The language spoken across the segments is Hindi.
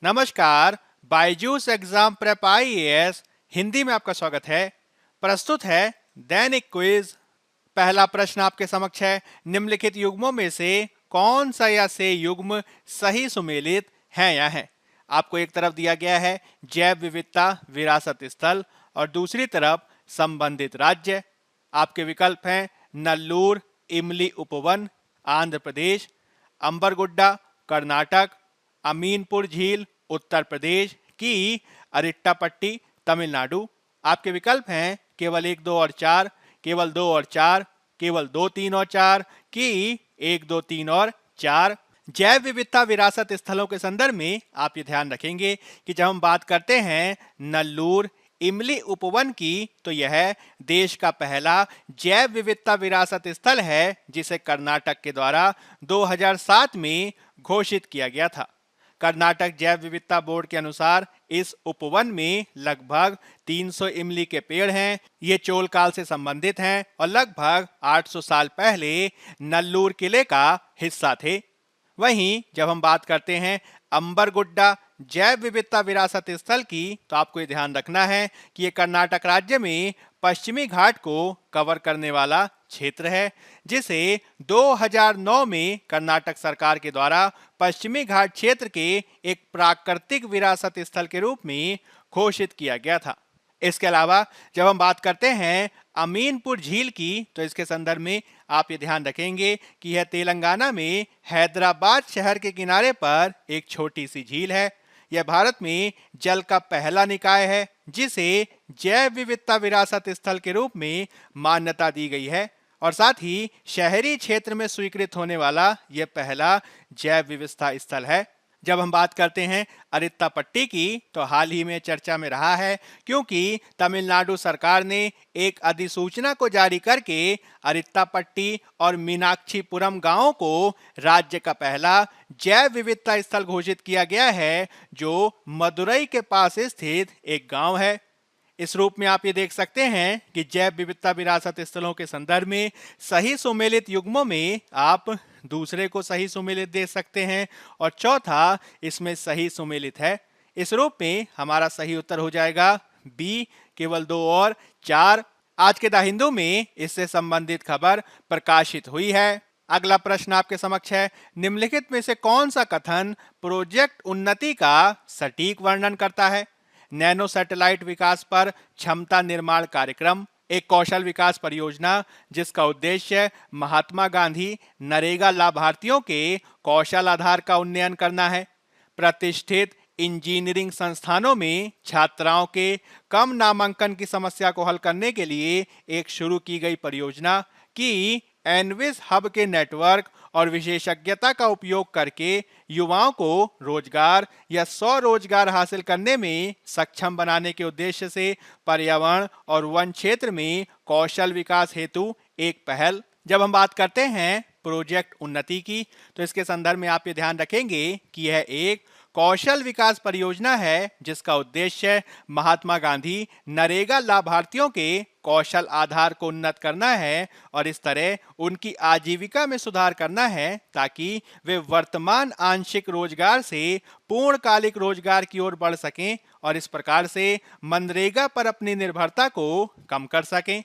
नमस्कार। Byju's exam prep IAS Hindi में आपका स्वागत है। प्रस्तुत है दैनिक क्विज। पहला प्रश्न आपके समक्ष है, निम्नलिखित युग्मों में से कौन सा या से युग्म सही सुमेलित है या है। आपको एक तरफ दिया गया है जैव विविधता विरासत स्थल और दूसरी तरफ संबंधित राज्य। आपके विकल्प हैं नल्लूर इमली उपवन आंध्र प्रदेश, अंबरगुड्डा कर्नाटक, अमीनपुर झील उत्तर प्रदेश की अरिट्टापट्टी तमिलनाडु। आपके विकल्प हैं केवल 1, 2 और 4, केवल 2 और 4, केवल 2, 3 और 4 की 1, 2, 3 और 4। जैव विविधता विरासत स्थलों के संदर्भ में आप ये ध्यान रखेंगे कि जब हम बात करते हैं नल्लूर इमली उपवन की, तो यह देश का पहला जैव विविधता विरासत स्थल है जिसे कर्नाटक के द्वारा 2007 में घोषित किया गया था। कर्नाटक जैव विविधता बोर्ड के अनुसार इस उपवन में लगभग 300 इमली के पेड़ हैं। ये चोल काल से संबंधित हैं और लगभग 800 साल पहले नल्लूर किले का हिस्सा थे। वहीं जब हम बात करते हैं अंबरगुड्डा जैव विविधता विरासत स्थल की, तो आपको ये ध्यान रखना है कि ये कर्नाटक राज्य में पश्चिमी घाट को कवर करने वाला क्षेत्र है, जिसे 2009 में कर्नाटक सरकार के द्वारा पश्चिमी घाट क्षेत्र के एक प्राकृतिक विरासत स्थल के रूप में घोषित किया गया था। इसके अलावा जब हम बात करते हैं अमीनपुर झील की, तो इसके संदर्भ में आप ये ध्यान रखेंगे कि यह तेलंगाना में हैदराबाद शहर के किनारे पर एक छोटी सी झील है। यह भारत में जल का पहला निकाय है जिसे जैव विविधता विरासत स्थल के रूप में मान्यता दी गई है और साथ ही शहरी क्षेत्र में स्वीकृत होने वाला यह पहला जैव विविधता स्थल है। जब हम बात करते हैं अरिट्टापट्टी की, तो हाल ही में चर्चा में रहा है क्योंकि तमिलनाडु सरकार ने एक अधिसूचना को जारी करके अरिट्टापट्टी और मीनाक्षीपुरम गांवों को राज्य का पहला जैव विविधता स्थल घोषित किया गया है, जो मदुरई के पास स्थित एक गांव है। इस रूप में आप ये देख सकते हैं कि जैव विविधता विरासत स्थलों के संदर्भ में सही सुमेलित युग्मों में आप दूसरे को सही सुमेलित दे सकते हैं और चौथा इसमें सही सुमेलित है। इस रूप में हमारा सही उत्तर हो जाएगा बी, केवल 2 और 4। आज के द हिंदू में इससे संबंधित खबर प्रकाशित हुई है। अगला प्रश्न आपके समक्ष है, निम्नलिखित में से कौन सा कथन प्रोजेक्ट उन्नति का सटीक वर्णन करता है। नैनो सैटेलाइट विकास पर क्षमता निर्माण कार्यक्रम एक कौशल विकास परियोजना जिसका उद्देश्य महात्मा गांधी नरेगा लाभार्थियों के कौशल आधार का उन्नयन करना है। प्रतिष्ठित इंजीनियरिंग संस्थानों में छात्राओं के कम नामांकन की समस्या को हल करने के लिए एक शुरू की गई परियोजना की एनविस हब के नेटवर्क और विशेषज्ञता का उपयोग करके युवाओं को रोजगार या स्वरोजगार हासिल करने में सक्षम बनाने के उद्देश्य से पर्यावरण और वन क्षेत्र में कौशल विकास हेतु एक पहल। जब हम बात करते हैं प्रोजेक्ट उन्नति की, तो इसके संदर्भ में आप ये ध्यान रखेंगे कि यह एक कौशल विकास परियोजना है जिसका उद्देश्य महात्मा गांधी नरेगा लाभार्थियों के कौशल आधार को उन्नत करना है और इस तरह उनकी आजीविका में सुधार करना है ताकि वे वर्तमान आंशिक रोजगार से पूर्णकालिक रोजगार की ओर बढ़ सकें और इस प्रकार से मनरेगा पर अपनी निर्भरता को कम कर सकें।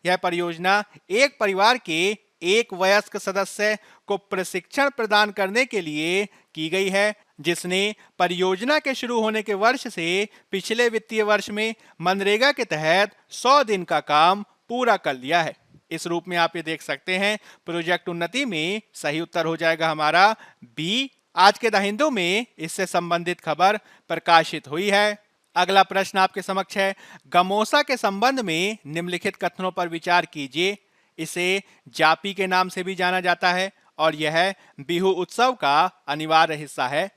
यह परियोजना एक परिवार के एक वयस्क सदस्य को प्रशिक्षण प्रदान करने के लिए की गई है, जिसने परियोजना के शुरू होने के वर्ष से पिछले वित्तीय वर्ष में मनरेगा के तहत 100 दिन का काम पूरा कर लिया है। इस रूप में आप ये देख सकते हैं प्रोजेक्ट उन्नति में सही उत्तर हो जाएगा हमारा बी। आज के द हिंदू में इससे संबंधित खबर प्रकाशित हुई है। अगला प्रश्न आपके समक्ष है, गमोसा के संबंध में निम्नलिखित कथनों पर विचार कीजिए। इसे जापी के नाम से भी जाना जाता है और यह बिहू उत्सव का अनिवार्य हिस्सा है।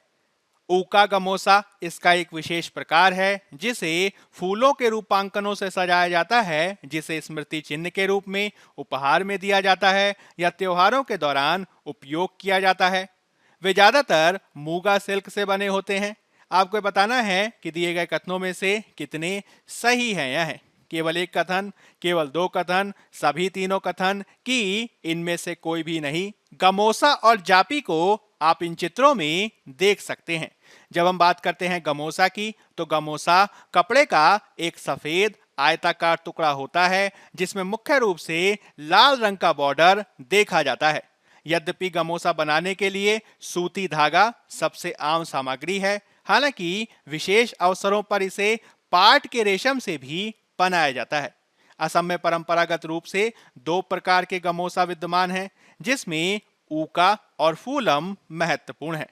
ऊका गमोसा इसका एक विशेष प्रकार है जिसे फूलों के रूपांकनों से सजाया जाता है, जिसे स्मृति चिन्ह के रूप में उपहार में दिया जाता है या त्योहारों के दौरान उपयोग किया जाता है। वे ज्यादातर मूगा सिल्क से बने होते हैं। आपको बताना है कि दिए गए कथनों में से कितने सही हैं। यह है केवल एक कथन, केवल दो कथन, सभी तीनों कथन, कि इनमें से कोई भी नहीं। गमोसा और जापी को आप इन चित्रों में देख सकते हैं। जब हम बात करते हैं गमोसा की, तो गमोसा कपड़े का एक सफेद आयताकार टुकड़ा होता है जिसमें मुख्य रूप से लाल रंग का बॉर्डर देखा जाता है। यद्यपि गमोसा बनाने के लिए सूती धागा सबसे आम सामग्री है, हालांकि विशेष अवसरों पर इसे पाट के रेशम से भी बनाया जाता है। असम में परंपरागत रूप से दो प्रकार के गमोसा विद्यमान हैं, जिसमें ऊका और फूलम महत्वपूर्ण है।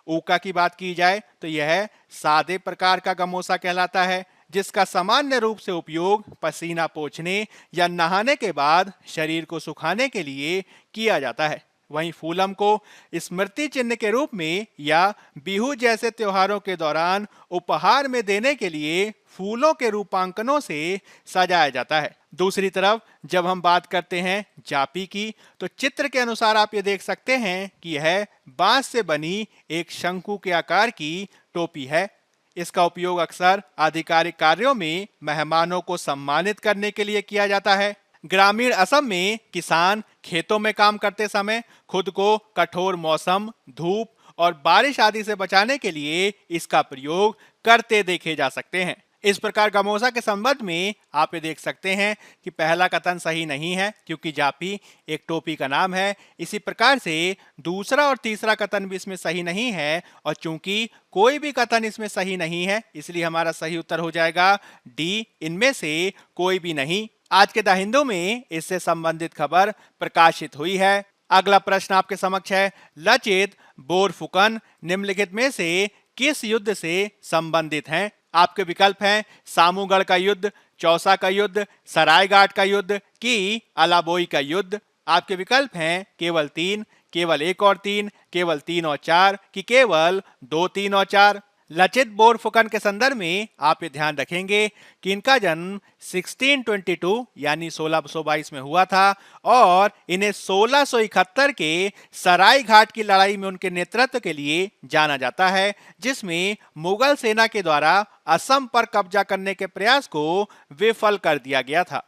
ऊका की बात की जाए तो यह सादे प्रकार का गमोसा कहलाता है, जिसका सामान्य रूप से उपयोग पसीना पोंछने या नहाने के बाद शरीर को सुखाने के लिए किया जाता है। वहीं फूलम को स्मृति चिन्ह के रूप में या बिहू जैसे त्योहारों के दौरान उपहार में देने के लिए फूलों के रूपांकनों से सजाया जाता है। दूसरी तरफ जब हम बात करते हैं जापी की, तो चित्र के अनुसार आप ये देख सकते हैं कि यह बांस से बनी एक शंकु के आकार की टोपी है। इसका उपयोग अक्सर आधिकारिक कार्यों में मेहमानों को सम्मानित करने के लिए किया जाता है। ग्रामीण असम में किसान खेतों में काम करते समय खुद को कठोर मौसम, धूप और बारिश आदि से बचाने के लिए इसका प्रयोग करते देखे जा सकते हैं। इस प्रकार गमोसा के संबंध में आप ये देख सकते हैं कि पहला कथन सही नहीं है, क्योंकि जापी एक टोपी का नाम है। इसी प्रकार से दूसरा और तीसरा कथन भी इसमें सही नहीं है, और चूंकि कोई भी कथन इसमें सही नहीं है, इसलिए हमारा सही उत्तर हो जाएगा डी, इनमें से कोई भी नहीं। आज के द हिंदू में इससे संबंधित खबर प्रकाशित हुई है। अगला प्रश्न आपके समक्ष है, लचित बोरफुकन निम्नलिखित में से किस युद्ध से संबंधित हैं? आपके विकल्प हैं सामूगढ़ का युद्ध, चौसा का युद्ध, सरायघाट का युद्ध, कि अलाबोई का युद्ध। आपके विकल्प हैं केवल तीन, केवल एक और तीन, केवल तीन और चार, कि केवल दो, तीन और चार। लचित बोरफुकन के संदर्भ में आप ये ध्यान रखेंगे कि इनका जन्म 1622 यानी 1622 में हुआ था, और इन्हें 1671 के सराय घाट की लड़ाई में उनके नेतृत्व के लिए जाना जाता है, जिसमें मुगल सेना के द्वारा असम पर कब्जा करने के प्रयास को विफल कर दिया गया था।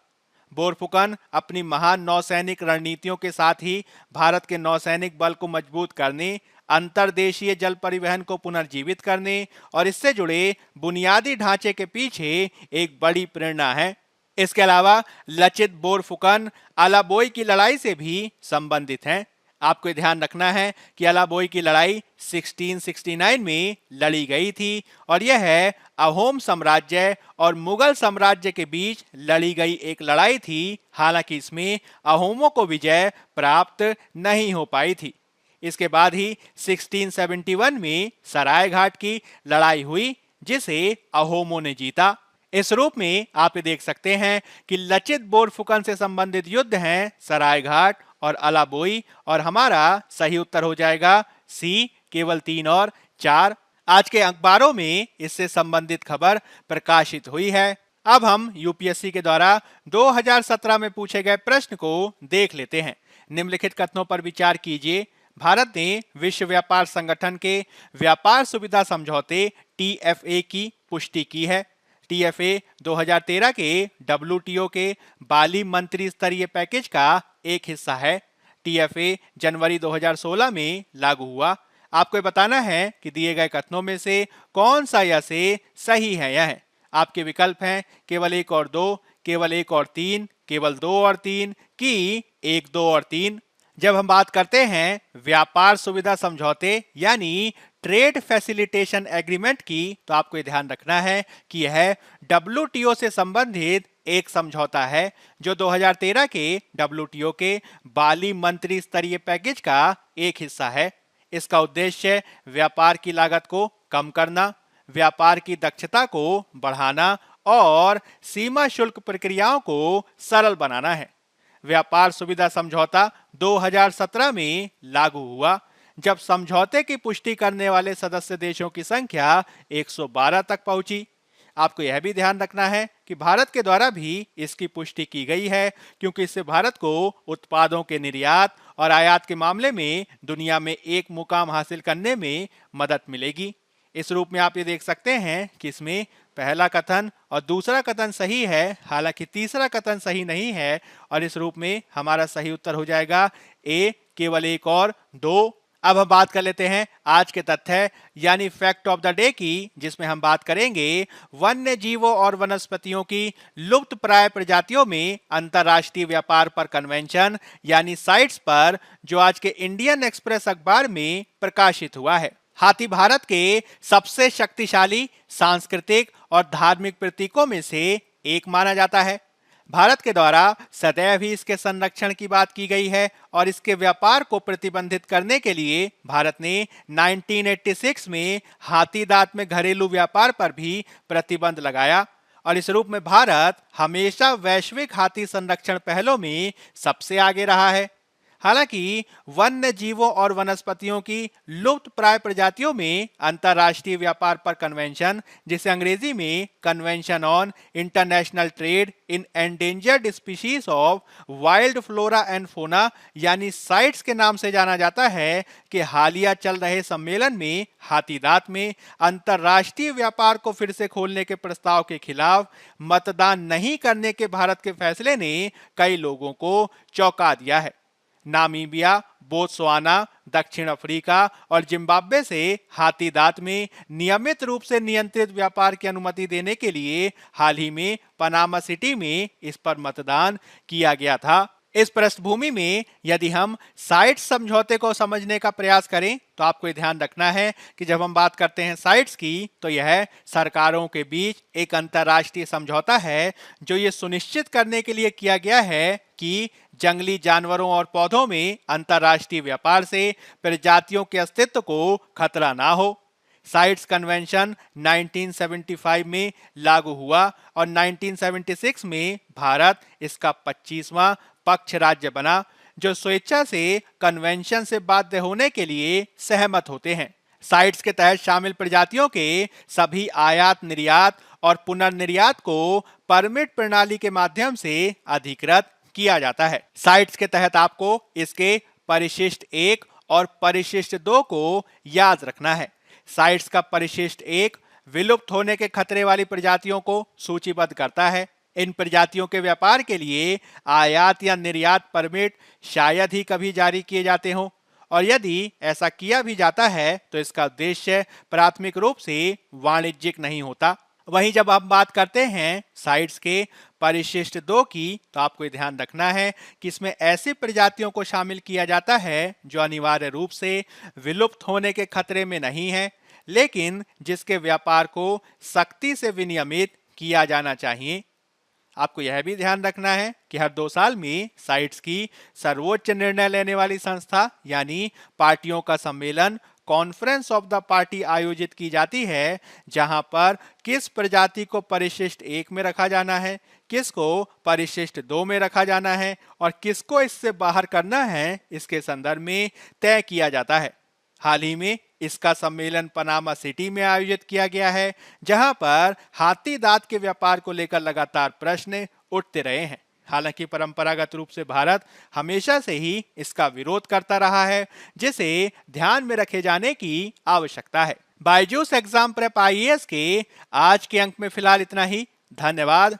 बोरफुकन अपनी महान नौसैनिक रणनीतियों के साथ ही भारत के नौसैनिक बल को मजबूत करने, अंतर्देशीय जल परिवहन को पुनर्जीवित करने और इससे जुड़े बुनियादी ढांचे के पीछे एक बड़ी प्रेरणा है। इसके अलावा लचित बोरफुकन अलाबोई की लड़ाई से भी संबंधित हैं। आपको ध्यान रखना है कि अलाबोई की लड़ाई 1669 में लड़ी गई थी, और यह है अहोम साम्राज्य और मुगल साम्राज्य के बीच लड़ी गई एक लड़ाई थी। हालांकि इसमें अहोमों को विजय प्राप्त नहीं हो पाई थी। इसके बाद ही 1671 में सरायघाट की लड़ाई हुई, जिसे अहोमों ने जीता। इस रूप में आप ये देख सकते हैं कि लचित बोरफुकन से संबंधित युद्ध हैं सरायघाट और अलाबोई, और हमारा सही उत्तर हो जाएगा सी, केवल तीन और चार। आज के अखबारों में इससे संबंधित खबर प्रकाशित हुई है। अब हम यूपीएससी के द्वारा 2017 में पूछे गए प्रश्न को देख लेते हैं। निम्नलिखित कथनों पर विचार कीजिए। भारत ने विश्व व्यापार संगठन के व्यापार सुविधा समझौते टीएफए की पुष्टि की है। टीएफए 2013 के डब्ल्यूटीओ के बाली मंत्री स्तरीय पैकेज का एक हिस्सा है। टीएफए जनवरी 2016 में लागू हुआ। आपको बताना है कि दिए गए कथनों में से कौन सा या से सही है। यह है। आपके विकल्प हैं केवल एक और दो, केवल एक और तीन, केवल दो और तीन, कि एक, दो और तीन। जब हम बात करते हैं व्यापार सुविधा समझौते यानी ट्रेड फैसिलिटेशन एग्रीमेंट की, तो आपको ये ध्यान रखना है कि यह डब्ल्यूटीओ से संबंधित एक समझौता है, जो 2013 के डब्ल्यूटीओ के बाली मंत्री स्तरीय पैकेज का एक हिस्सा है। इसका उद्देश्य व्यापार की लागत को कम करना, व्यापार की दक्षता को बढ़ाना और सीमा शुल्क प्रक्रियाओं को सरल बनाना है। व्यापार सुविधा समझौता 2017 में लागू हुआ, जब समझौते की पुष्टि करने वाले सदस्य देशों की संख्या 112 तक पहुंची। आपको यह भी ध्यान रखना है कि भारत के द्वारा भी इसकी पुष्टि की गई है, क्योंकि इससे भारत को उत्पादों के निर्यात और आयात के मामले में दुनिया में एक मुकाम हासिल करने में मदद मिलेगी। इस रूप में आप ये देख सकते हैं कि इसमें पहला कथन और दूसरा कथन सही है, हालांकि तीसरा कथन सही नहीं है, और इस रूप में हमारा सही उत्तर हो जाएगा ए, केवल एक और दो। अब हम बात कर लेते हैं आज के तथ्य यानी फैक्ट ऑफ द डे की, जिसमें हम बात करेंगे वन्य जीवों और वनस्पतियों की लुप्त प्राय प्रजातियों में अंतरराष्ट्रीय व्यापार पर कन्वेंशन यानी साइट्स पर, जो आज के इंडियन एक्सप्रेस अखबार में प्रकाशित हुआ है। हाथी भारत के सबसे शक्तिशाली सांस्कृतिक और धार्मिक प्रतीकों में से एक माना जाता है। भारत के द्वारा सदैव ही इसके संरक्षण की बात की गई है और इसके व्यापार को प्रतिबंधित करने के लिए भारत ने 1986 में हाथी दांत में घरेलू व्यापार पर भी प्रतिबंध लगाया, और इस रूप में भारत हमेशा वैश्विक हाथी संरक्षण पहलों में सबसे आगे रहा है। हालांकि वन्य जीवों और वनस्पतियों की लुप्त प्राय प्रजातियों में अंतरराष्ट्रीय व्यापार पर कन्वेंशन, जिसे अंग्रेजी में convention on international trade in endangered species of wild flora and fauna यानी साइट्स के नाम से जाना जाता है, कि हालिया चल रहे सम्मेलन में हाथीदांत में अंतरराष्ट्रीय व्यापार को फिर से खोलने के प्रस्ताव के खिलाफ मतदान नहीं करने के भारत के फैसले ने कई लोगों को चौंका दिया है। नामीबिया, बोत्सवाना, दक्षिण अफ्रीका और जिम्बाब्वे से हाथीदांत में नियमित रूप से नियंत्रित व्यापार की अनुमति देने के लिए हाल ही में पनामा सिटी में इस पर मतदान किया गया था। इस पृष्ठभूमि में यदि हम साइट्स समझौते को समझने का प्रयास करें तो आपको ये ध्यान रखना है कि जब हम बात करते हैं साइट्स की, तो यह सरकारों के बीच एक अंतर्राष्ट्रीय समझौता है जो ये सुनिश्चित करने के लिए किया गया है कि जंगली जानवरों और पौधों में अंतर्राष्ट्रीय व्यापार से प्रजातियों के अस्तित्व को खतरा ना हो। साइट्स कन्वेंशन 1975 में लागू हुआ और 1976 में भारत इसका 25वां पक्ष राज्य बना, जो स्वेच्छा से कन्वेंशन से बाध्य होने के लिए सहमत होते हैं। साइट्स के तहत शामिल प्रजातियों के सभी आयात, निर्यात और पुनर्निर्यात को परमिट प्रणाली के माध्यम से अधिकृत किया जाता है। साइट्स के तहत आपको इसके परिशिष्ट 1 और परिशिष्ट 2 को याद रखना है। साइट्स का परिशिष्ट 1 विलुप्त होने के खतरे वाली प्रजातियों को सूचीबद्ध करता है। इन प्रजातियों के व्यापार के लिए आयात या निर्यात परमिट शायद ही कभी जारी किए जाते हों, और यदि ऐसा किया भी जाता है तो इसका उद्देश्य प्राथमिक रूप से वाणिज्यिक नहीं होता। वहीं जब हम बात करते हैं साइट्स के परिशिष्ट 2 की, तो आपको ये ध्यान रखना है कि इसमें ऐसी प्रजातियों को शामिल किया जाता है जो अनिवार्य रूप से विलुप्त होने के खतरे में नहीं है, लेकिन जिसके व्यापार को सख्ती से विनियमित किया जाना चाहिए। आपको यह भी ध्यान रखना है कि हर 2 साल में साइट्स की सर्वोच्च निर्णय लेने वाली संस्था यानी पार्टियों का सम्मेलन कॉन्फ्रेंस ऑफ द पार्टी आयोजित की जाती है, जहां पर किस प्रजाति को परिशिष्ट 1 में रखा जाना है, किसको परिशिष्ट 2 में रखा जाना है और किसको इससे बाहर करना है, इसके संदर्भ में तय किया जाता है। हाल ही में इसका सम्मेलन पनामा सिटी में आयोजित किया गया है, जहां पर हाथी दांत के व्यापार को लेकर लगातार प्रश्न उठते रहे हैं। हालांकि परंपरागत रूप से भारत हमेशा से ही इसका विरोध करता रहा है, जिसे ध्यान में रखे जाने की आवश्यकता है। बायजूस एग्जाम प्रेप IAS के आज के अंक में फिलहाल इतना ही। धन्यवाद।